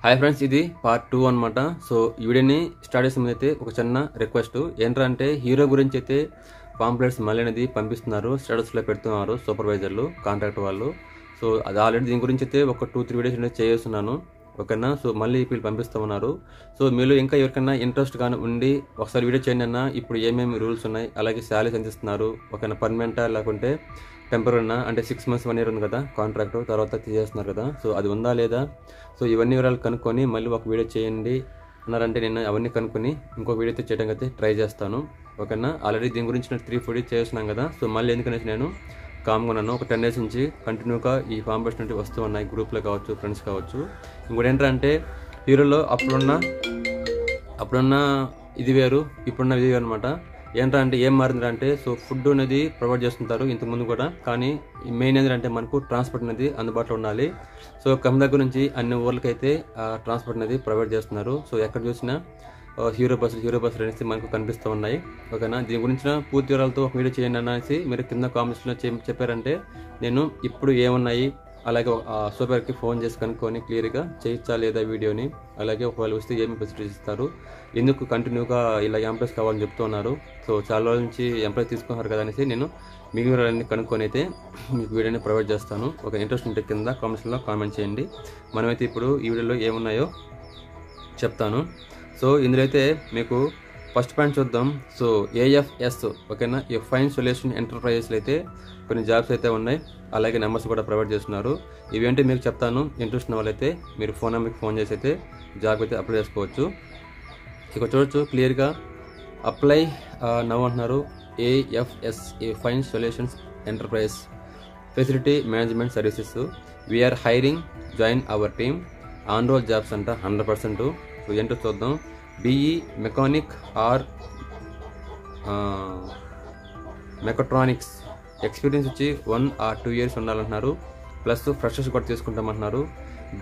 Hi friends, ఇది part 2 అనమాట. So ఈ వీడియోని స్టార్ట్ చేసే ముందు అయితే ఒక చిన్న రిక్వెస్ట్ ఏంటంటే, హీరో గురించి అయితే పాంప్లెట్స్ మళ్ళీ అనేది పంపిస్తున్నారు, స్టేటస్లో పెడుతున్నారు సూపర్వైజర్లు, కాంట్రాక్టర్ వాళ్ళు. సో అది ఆల్రెడీ దీని గురించి అయితే ఒక 2-3 వీడియోస్ అనేది చేస్తున్నాను, ఓకేనా. సో మళ్ళీ వీళ్ళు పంపిస్తూ ఉన్నారు. సో మీరు ఇంకా ఎవరికైనా ఇంట్రెస్ట్ కానీ ఉండి ఒకసారి వీడియో చేయండి అన్న, ఇప్పుడు ఏమేమి రూల్స్ ఉన్నాయి, అలాగే శాలరీస్ ఎంత ఇస్తున్నారు, ఓకేనా, పర్మనెంటా లేకుంటే టెంపరీ అంటే 6 months 1 year ఉంది కదా కాంట్రాక్ట్, తర్వాత తీసేస్తున్నారు కదా, సో అది ఉందా లేదా, సో ఇవన్నీ వివరాలు కనుక్కొని మళ్ళీ ఒక వీడియో చేయండి అన్నారంటే నేను అవన్నీ కనుక్కొని ఇంకొక వీడియో అయితే చేయడానికి అయితే ట్రై చేస్తాను, ఓకేనా. ఆల్రెడీ దీని గురించి 3-4 వీడియోస్ చేస్తున్నాం కదా, సో మళ్ళీ ఎందుకనేసి నేను కామ్గా ఉన్నాను. ఒక 10 days నుంచి కంటిన్యూగా ఈ ఫామ్ బెస్ట్ నుండి వస్తూ ఉన్నాయి, గ్రూప్లో కావచ్చు, ఫ్రెండ్స్ కావచ్చు. ఇంకోటి ఏంటంటే, హీరోలో అప్పుడున్న ఇది వేరు, ఇప్పుడున్న ఇది వేరు అనమాట. ఏంటంటే ఏం మారిందంటే, సో ఫుడ్ అనేది ప్రొవైడ్ చేస్తుంటారు ఇంతకుముందు కూడా, కానీ మెయిన్ ఏంటంటే మనకు ట్రాన్స్పోర్ట్ అనేది అందుబాటులో ఉండాలి. సో కంపెనీ దగ్గర నుంచి అన్ని ఊర్లకైతే ట్రాన్స్పోర్ట్ అనేది ప్రొవైడ్ చేస్తున్నారు. సో ఎక్కడ చూసినా హీరో బస్సులు అనేసి మనకు కనిపిస్తూ ఉన్నాయి, ఓకేనా. దీని గురించిన పూర్తి వివరాలతో ఒక వీడియో చేయండి అనేసి మీరు కింద కామెంట్స్లో చెప్పారంటే నేను ఇప్పుడు ఏమున్నాయి, అలాగే సూపర్కి ఫోన్ చేసి కనుక్కొని క్లియర్గా చేయొచ్చా లేదా వీడియోని, అలాగే ఒకవేళ వస్తే ఏమి ఫెసిలిటీస్ ఇస్తారు, ఎందుకు కంటిన్యూగా ఇలా ఎంప్లాయ్స్ కావాలని చెప్తున్నారు, సో చాలా రోజుల నుంచి ఎంప్లాయ్ తీసుకున్నారు కదా అనేసి నేను మిగిలిన వివరాలన్నీ కనుక్కొని అయితే మీకు వీడియోని ప్రొవైడ్ చేస్తాను. ఒక ఇంట్రెస్ట్ ఉంటే కింద కామెంట్స్లో కామెంట్ చేయండి. మనమైతే ఇప్పుడు ఈ వీడియోలో ఏమున్నాయో చెప్తాను. సో ఇందులో అయితే మీకు ఫస్ట్ పాయింట్ చూద్దాం. సో AFS, ఓకేనా, ఈ ఫైన్ సొల్యూషన్ ఎంటర్ప్రైజెస్లో అయితే కొన్ని జాబ్స్ అయితే ఉన్నాయి, అలాగే నెంబర్స్ కూడా ప్రొవైడ్ చేస్తున్నారు. ఇవేంటి మీకు చెప్తాను. ఇంట్రెస్ట్ ఉన్న వాళ్ళైతే మీరు ఫోన్ నెంబర్కి ఫోన్ చేసి అయితే జాబ్ అయితే అప్లై చేసుకోవచ్చు. ఇక చూడొచ్చు క్లియర్గా, అప్లై నవ్ అంటున్నారు. AFS, A fine solutions enterprise facility management services, we're hiring, join our team, on roll jobs అంట 100%. సో ఏంటో చూద్దాం. BE mechanic or mechatronics experience వచ్చి 1 or 2 years ఉండాలంటున్నారు, ప్లస్ ఫ్రెషర్స్ కూడా తీసుకుంటామంటున్నారు.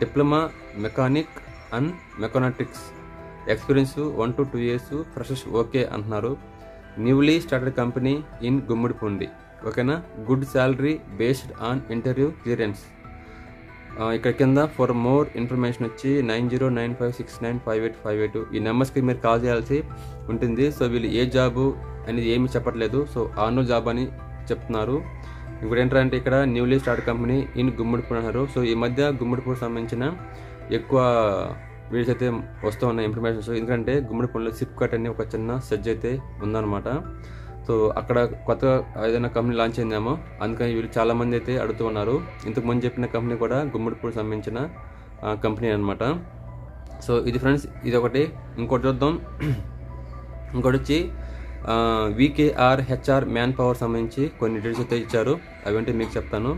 Diploma mechanic and mechanics experience 1 to 2 years, freshers okay అంటున్నారు. Newly started company in Gummidipoondi, ఓకేనా. Good salary based on interview clearance. ఇక్కడ కింద ఫర్ మోర్ ఇన్ఫర్మేషన్ వచ్చి 9095695858 ఈ నెంబర్స్కి మీరు కాల్ చేయాల్సి ఉంటుంది. సో వీళ్ళు ఏ జాబు అనేది ఏమి చెప్పట్లేదు, సో ఆన్లో జాబ్ అని చెప్తున్నారు. ఇంకోటి ఏంటంటే, ఇక్కడ newly start company in Gummidipoondi అన్నారు. సో ఈ మధ్య గుమ్మడిపూడి సంబంధించిన ఎక్కువ వీడియోస్ అయితే వస్తూ ఉన్నాయి ఇన్ఫర్మేషన్స్, ఎందుకంటే గుమ్మడిపూడిలో సిప్కాట్ అని ఒక చిన్న సెజ్ అయితే ఉందన్నమాట. సో అక్కడ కొత్తగా ఏదైనా కంపెనీ లాంచ్ అయిందేమో, అందుకని వీళ్ళు చాలామంది అయితే అడుగుతూ ఉన్నారు. ఇంతకుముందు చెప్పిన కంపెనీ కూడా గుమ్మడిపూడి సంబంధించిన కంపెనీ అనమాట. సో ఇది ఫ్రెండ్స్, ఇది ఒకటి. ఇంకోటి చూద్దాం. ఇంకోటి వచ్చి VKR HR మ్యాన్ పవర్ సంబంధించి కొన్ని డీటెయిల్స్ అయితే ఇచ్చారు, అవేంటి మీకు చెప్తాను.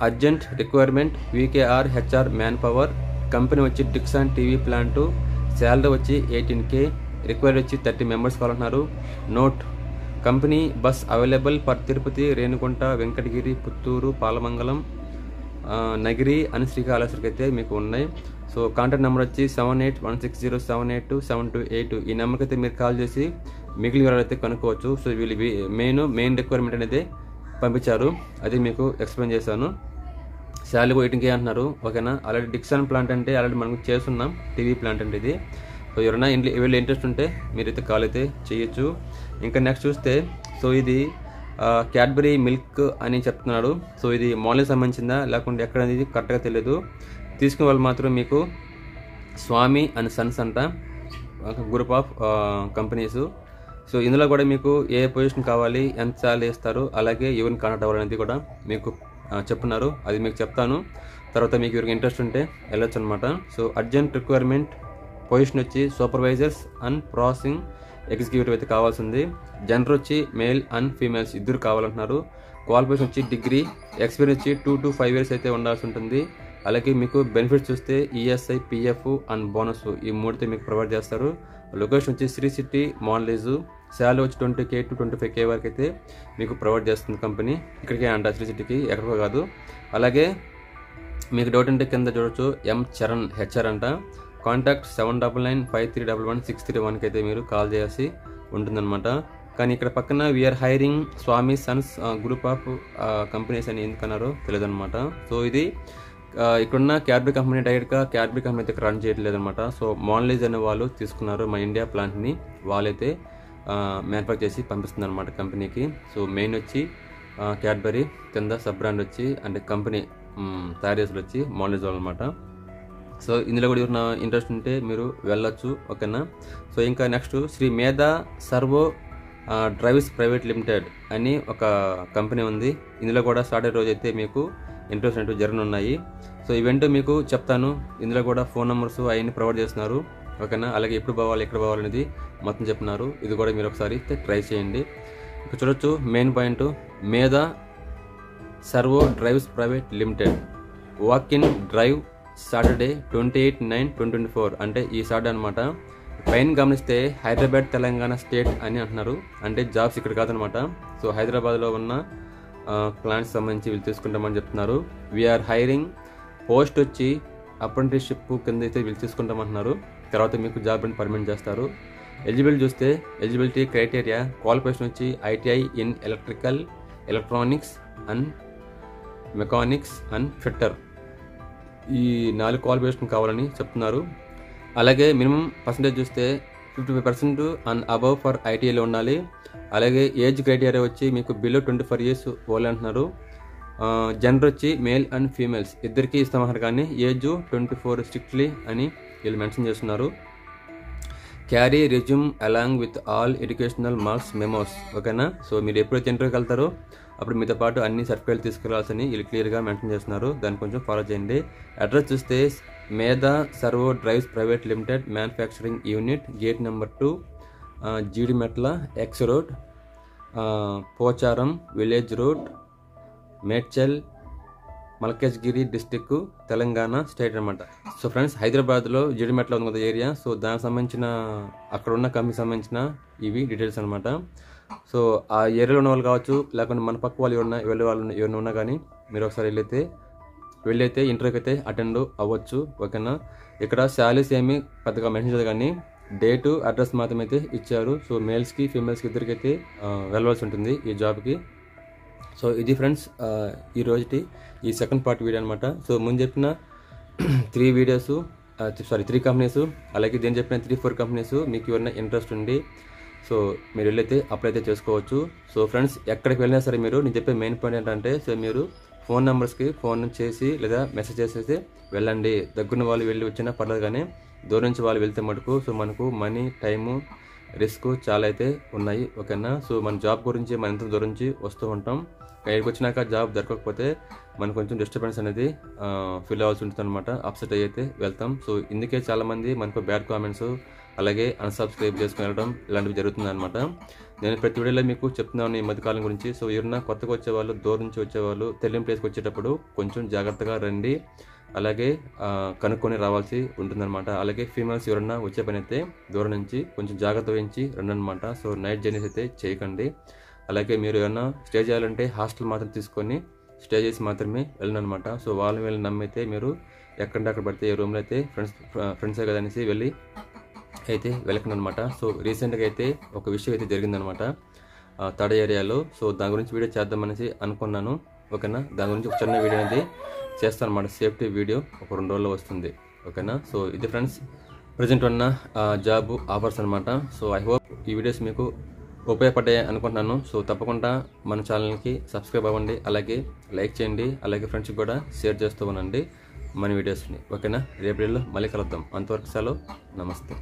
Urgent requirement VKR HR manpower, company వచ్చి డిక్సన్ టీవీ ప్లాంటు, శాలరీ వచ్చి 18K, రిక్వైర్డ్ వచ్చి 30 members కావాలంటున్నారు. Note, company bus available for Tirupati, Renigunta, Venkatagiri, Puttur, Palamangalam, Nagari అని శ్రీకాళహస్తికి అయితే మీకు ఉన్నాయి. సో కాంటాక్ట్ నెంబర్ వచ్చి 781607827228. ఈ నెంబర్కి అయితే మీరు కాల్ చేసి మిగిలిన వివరాలు అయితే కనుక్కోవచ్చు. సో వీళ్ళు మెయిన్ రిక్వైర్మెంట్ అనేది పంపించారు, అది మీకు ఎక్స్ప్లెయిన్ చేశాను. శాలరీ 18K అంటున్నారు, ఓకేనా. ఆల్రెడీ డిక్సన్ ప్లాంట్ అంటే ఆల్రెడీ మనం చేస్తున్నాం, టీవీ ప్లాంట్ అంటే ఇది. సో ఎవరైనా వీళ్ళు ఇంట్రెస్ట్ ఉంటే మీరైతే కాల్ అయితే చేయొచ్చు. ఇంకా నెక్స్ట్ చూస్తే, సో ఇది క్యాడ్బరీ మిల్క్ అని చెప్తున్నాడు. సో ఇది మార్నింగ్ సంబంధించిందా లేకుంటే ఎక్కడ అనేది కరెక్ట్గా తెలియదు. తీసుకునే వాళ్ళు మాత్రం మీకు స్వామి అండ్ సన్స్ అంట, గ్రూప్ ఆఫ్ కంపెనీస్. సో ఇందులో కూడా మీకు ఏ పొజిషన్ కావాలి, ఎంత శాలరీ ఇస్తారు, అలాగే ఎవరిని కాంటాక్ట్ అవ్వాలనేది కూడా మీకు చెప్తున్నారు, అది మీకు చెప్తాను. తర్వాత మీకు ఎవరికి ఇంట్రెస్ట్ ఉంటే వెళ్ళొచ్చు అనమాట. సో అర్జెంట్ రిక్వైర్మెంట్ పొజిషన్ వచ్చి సూపర్వైజర్స్ అండ్ ప్రాసెసింగ్ ఎగ్జిక్యూటివ్ అయితే కావాల్సింది. జెండర్ వచ్చి మేల్ అండ్ ఫీమేల్స్ ఇద్దరు కావాలంటున్నారు. క్వాలిఫికేషన్ వచ్చి డిగ్రీ, ఎక్స్పీరియన్స్ వచ్చి 2 to 5 years అయితే ఉండాల్సి ఉంటుంది. అలాగే మీకు బెనిఫిట్స్ చూస్తే ESI, PF అండ్ బోనస్, ఈ 3 మీకు ప్రొవైడ్ చేస్తారు. లొకేషన్ వచ్చి శ్రీ సిటీ మాన్లేజు, శాలరీ వచ్చి 20K to 25K వరకు అయితే మీకు ప్రొవైడ్ చేస్తుంది కంపెనీ. ఇక్కడికే అంట, శ్రీ సిటీకి, ఎక్కడికో కాదు. అలాగే మీకు డౌట్ ఉంటే కింద చూడొచ్చు, M చరణ్ HR అంట. కాంటాక్ట్ 7995311631కి అయితే మీరు కాల్ చేయాల్సి ఉంటుందన్నమాట. కానీ ఇక్కడ పక్కన we are hiring Swami sons group of companies అని ఎందుకన్నారో తెలియదు అనమాట. సో ఇది ఇక్కడున్న క్యాడ్బరీ కంపెనీ డైరెక్ట్గా క్యాడ్బరీ కంపెనీ అయితే రన్ చేయట్లేదు అనమాట. సో మాన్లేజ్ అనే వాళ్ళు తీసుకున్నారు మన ఇండియా ప్లాంట్ని, వాళ్ళైతే మ్యానుఫ్యాక్చర్ చేసి పంపిస్తుంది అనమాట కంపెనీకి. సో మెయిన్ వచ్చి క్యాడ్బరీ, కింద సబ్ బ్రాండ్ వచ్చి అంటే కంపెనీ తయారు చేసేది వచ్చి మాన్లేజ్ వాళ్ళు అనమాట. సో ఇందులో కూడా ఎవరైనా ఇంట్రెస్ట్ ఉంటే మీరు వెళ్ళొచ్చు, ఓకేనా. సో ఇంకా నెక్స్ట్ శ్రీ మేధా సర్వో డ్రైవ్స్ ప్రైవేట్ లిమిటెడ్ అని ఒక కంపెనీ ఉంది. ఇందులో కూడా స్టార్ట్ అయ్యే రోజు అయితే మీకు ఇంట్రెస్ట్ అంటూ జరగనున్నాయి. సో ఈవెంట్ మీకు చెప్తాను. ఇందులో కూడా ఫోన్ నెంబర్స్ అవన్నీ ప్రొవైడ్ చేస్తున్నారు, ఓకేనా. అలాగే ఎప్పుడు పోవాలి, ఎక్కడ పోవాలి అనేది మొత్తం చెప్తున్నారు. ఇది కూడా మీరు ఒకసారి ట్రై చేయండి. ఇక్కడ చూడొచ్చు మెయిన్ పాయింట్, మేధా servo drives private limited walk in drive Saturday 28/9/2024 అంటే ఈ సాటర్డే అనమాట. పైన గమనిస్తే హైదరాబాద్ తెలంగాణ స్టేట్ అని అంటున్నారు, అంటే జాబ్స్ ఇక్కడ కాదనమాట. సో హైదరాబాద్లో ఉన్న ప్లాంట్స్ సంబంధించి వీళ్ళు తీసుకుంటామని చెప్తున్నారు. వీఆర్ హైరింగ్, పోస్ట్ వచ్చి అప్రెంటిస్షిప్ కింద అయితే వీళ్ళు తీసుకుంటామంటున్నారు. తర్వాత మీకు జాబ్ అని పర్మనెంట్ చేస్తారు. ఎలిజిబిలిటీ చూస్తే ఎలిజిబిలిటీ క్రైటీరియా క్వాలిఫికేషన్ వచ్చి ITI in electrical, electronics and mechanics and fitter, ఈ 4 క్వాలిఫికేషన్ కావాలని చెప్తున్నారు. అలాగే మినిమం పర్సంటేజ్ చూస్తే 55% అండ్ అబవ్ ఫర్ ఐటీఐలో ఉండాలి. అలాగే ఏజ్ క్రైటీరియా వచ్చి మీకు బిలో 24 years ఓల్డ్ అంటున్నారు. జెండర్ వచ్చి మేల్ అండ్ ఫీమేల్స్ ఇద్దరికి ఇస్తామన్నారు, కానీ ఏజ్ 24 స్ట్రిక్ట్లీ అని వీళ్ళు మెన్షన్ చేస్తున్నారు. Carry resume along with all educational marks memos, ఓకేనా. సో మీరు ఎప్పుడైతే ఇంటర్వ్యూకి వెళ్తారో అప్పుడు మీతో పాటు అన్ని సర్టిఫికేట్లు తీసుకెళ్లాల్సిన వీళ్ళు క్లియర్గా మెన్షన్ చేస్తున్నారు. దాన్ని కొంచెం ఫాలో చేయండి. అడ్రస్ చూస్తే మేధా servo drives private limited manufacturing unit, gate number 2, Jeedimetla, X road, Pocharam village road, Medchal, Malkajgiri district, Telangana state అనమాట. సో ఫ్రెండ్స్, హైదరాబాద్లో జీడిమెట్ల ఉంది కదా ఏరియా. సో దానికి సంబంధించిన అక్కడ ఉన్న కంపెనీకి సంబంధించిన ఇవి డీటెయిల్స్ అనమాట. సో ఆ ఏరియాలో ఉన్న వాళ్ళు కావచ్చు, లేకుంటే మన పక్క వాళ్ళు ఎవరైనా ఉన్నా కానీ మీరు ఒకసారి వెళ్ళైతే ఇంటర్వ్యూకి అయితే అటెండ్ అవ్వచ్చు, ఓకేనా. ఇక్కడ శాలరీస్ ఏమి పెద్దగా మెన్షన్ చేయదు, కానీ డేటు అడ్రస్ మాత్రం అయితే ఇచ్చారు. సో మేల్స్కి ఫీమేల్స్కి ఇద్దరికైతే వెళ్ళవలసి ఉంటుంది ఈ జాబ్కి. సో ఇది ఫ్రెండ్స్ ఈ రోజుటి ఈ సెకండ్ పార్ట్ వీడియో అనమాట. సో ముందు చెప్పిన 3 కంపెనీస్, అలాగే దీని చెప్పిన 3-4 కంపెనీస్ మీకు ఎవరైనా ఇంట్రెస్ట్ ఉండి సో మీరు వెళ్ళైతే అప్లై అయితే చేసుకోవచ్చు. సో ఫ్రెండ్స్, ఎక్కడికి వెళ్ళినా సరే మీరు నేను చెప్పే మెయిన్ పాయింట్ ఏంటంటే, సో మీరు ఫోన్ నెంబర్స్కి ఫోన్ చేసి లేదా మెసేజ్ చేసేసి వెళ్ళండి. దగ్గర వాళ్ళు వెళ్ళి వచ్చినా పర్లేదు, కానీ దూరం నుంచి వాళ్ళు వెళ్తే మటుకు సో మనకు మనీ, టైము, రిస్క్ చాలా అయితే ఉన్నాయి, ఓకేనా. సో మన జాబ్ గురించి మన ఎంత దూరం నుంచి వస్తూ ఉంటాం. ఇక్కడికి వచ్చినాక జాబ్ దొరకకపోతే మనకు కొంచెం డిస్టర్బెన్స్ అనేది ఫీల్ అవ్వాల్సి ఉంటుంది అనమాట. అప్సెట్ అయితే వెళ్తాం. సో ఇందుకే చాలామంది మనకు బ్యాడ్ కామెంట్స్, అలాగే అన్సబ్స్క్రైబ్ చేసుకుని వెళ్ళడం ఇలాంటివి జరుగుతుంది అనమాట. నేను ప్రతి వీడియోలో మీకు చెప్తున్నాను ఈ మధ్యకాలం గురించి. సో ఎవరైనా కొత్తగా వచ్చేవాళ్ళు, దూరం నుంచి వచ్చేవాళ్ళు తెలియని ప్లేస్కి వచ్చేటప్పుడు కొంచెం జాగ్రత్తగా రండి, అలాగే కనుక్కొని రావాల్సి ఉంటుందన్నమాట. అలాగే ఫీమేల్స్ ఎవరన్నా వచ్చే పని అయితే దూరం నుంచి కొంచెం జాగ్రత్త వహించి రండి అనమాట. సో నైట్ జర్నీస్ అయితే చేయకండి. అలాగే మీరు ఏమన్నా స్టే చేయాలంటే హాస్టల్ మాత్రం తీసుకొని స్టే చేసి మాత్రమే వెళ్ళను అనమాట. సో వాళ్ళని వెళ్ళి నమ్మితే మీరు ఎక్కడంటే అక్కడ పడితే ఏ రూమ్లో అయితే ఫ్రెండ్సే కదా అనేసి వెళ్ళి అయితే వెళ్ళకండి అనమాట. సో రీసెంట్గా అయితే ఒక విషయం అయితే జరిగిందనమాట తడ ఏరియాలో. సో దాని గురించి వీడియో చేద్దామనేసి అనుకున్నాను, ఓకేనా. దాని గురించి ఒక చిన్న వీడియో అనేది చేస్తాను అనమాట. సేఫ్టీ వీడియో ఒక 2 రోజుల్లో వస్తుంది, ఓకేనా. సో ఇది ఫ్రెండ్స్ ప్రజెంట్ ఉన్న జాబ్ ఆఫర్స్ అనమాట. సో ఐ హోప్ ఈ వీడియోస్ మీకు ఉపయోగపడ్డాయి అనుకుంటున్నాను. సో తప్పకుండా మన ఛానల్కి సబ్స్క్రైబ్ అవ్వండి, అలాగే లైక్ చేయండి, అలాగే ఫ్రెండ్స్కి కూడా షేర్ చేస్తూ ఉండండి మన వీడియోస్ని, ఓకేనా. రేపు మళ్ళీ కలుద్దాం. అంతవరకు సెలవు, నమస్తే.